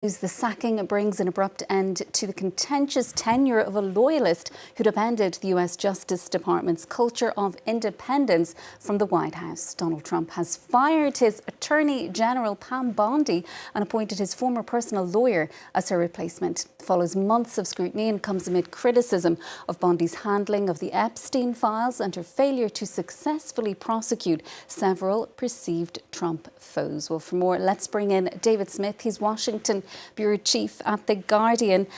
The sacking brings an abrupt end to the contentious tenure of a loyalist who'd upended the US Justice Department's culture of independence from the White House. Donald Trump has fired his Attorney General Pam Bondi and appointed his former personal lawyer as her replacement. It follows months of scrutiny and comes amid criticism of Bondi's handling of the Epstein files and her failure to successfully prosecute several perceived Trump foes. Well, for more, let's bring in David Smith. He's Washington Bureau Chief at The Guardian.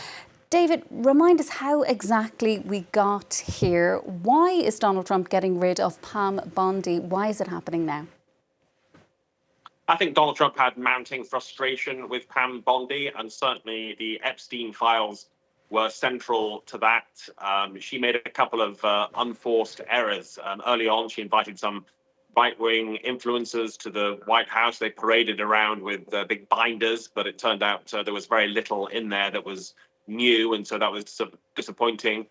David, remind us how exactly we got here. Why is Donald Trump getting rid of Pam Bondi? Why is it happening now? I think Donald Trump had mounting frustration with Pam Bondi, and certainly the Epstein files were central to that. She made a couple of unforced errors. Early on, she invited some right-wing influencers to the White House. They paraded around with big binders, but it turned out there was very little in there that was new, and so that was disappointing.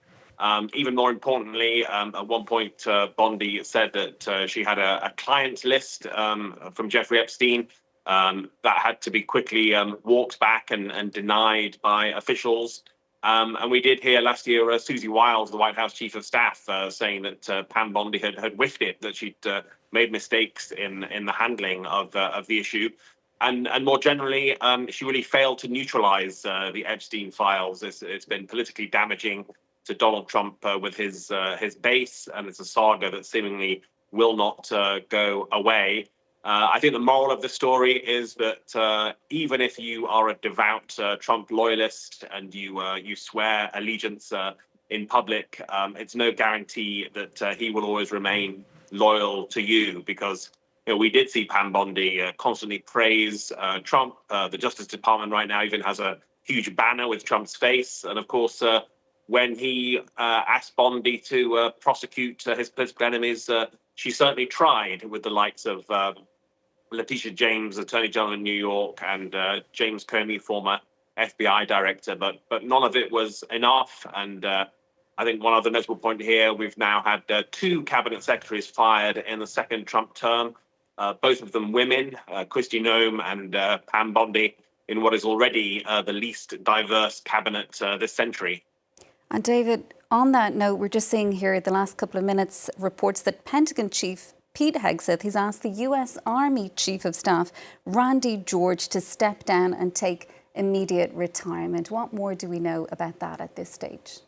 Even more importantly, at one point, Bondi said that she had a client list from Jeffrey Epstein that had to be quickly walked back and denied by officials. And we did hear last year Susie Wiles, the White House chief of staff, saying that Pam Bondi had whiffed it, that she'd made mistakes in the handling of the issue. And more generally, she really failed to neutralize the Epstein files. It's been politically damaging to Donald Trump with his base, and it's a saga that seemingly will not go away. I think the moral of the story is that even if you are a devout Trump loyalist and you swear allegiance in public, it's no guarantee that he will always remain loyal to you, because we did see Pam Bondi constantly praise Trump. The Justice Department right now even has a huge banner with Trump's face, and of course, when he asked Bondi to prosecute his political enemies, she certainly tried, with the likes of Letitia James, Attorney General in New York, and James Comey, former FBI director, but none of it was enough. And I think one other notable point here, we've now had two cabinet secretaries fired in the second Trump term, both of them women, Kristi Noem and Pam Bondi, in what is already the least diverse cabinet this century. And David, on that note, we're just seeing here the last couple of minutes reports that Pentagon Chief Pete Hegseth, he's asked the US Army Chief of Staff, Randy George, to step down and take immediate retirement. What more do we know about that at this stage?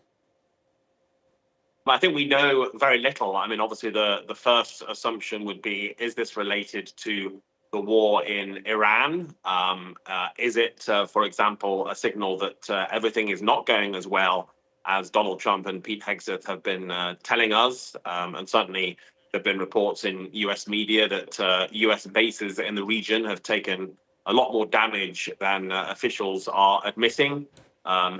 I think we know very little. I mean, obviously, the first assumption would be, is this related to the war in Iran? Is it, for example, a signal that everything is not going as well as Donald Trump and Pete Hegseth have been telling us? And certainly, there have been reports in US media that US bases in the region have taken a lot more damage than officials are admitting.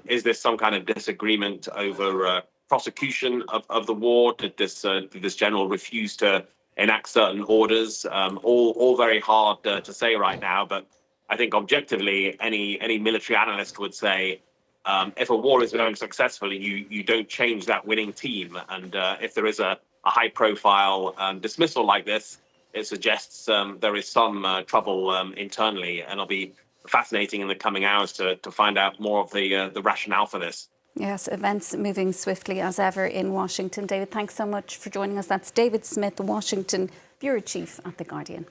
Is this some kind of disagreement over prosecution of the war? Did this general refuse to enact certain orders? All very hard to say right now, but I think objectively, any military analyst would say, if a war is going successfully, you don't change that winning team. And if there is a high-profile dismissal like this, it suggests there is some trouble internally, and it'll be fascinating in the coming hours to find out more of the rationale for this. Yes, events moving swiftly as ever in Washington. David, thanks so much for joining us. That's David Smith, the Washington Bureau Chief at The Guardian.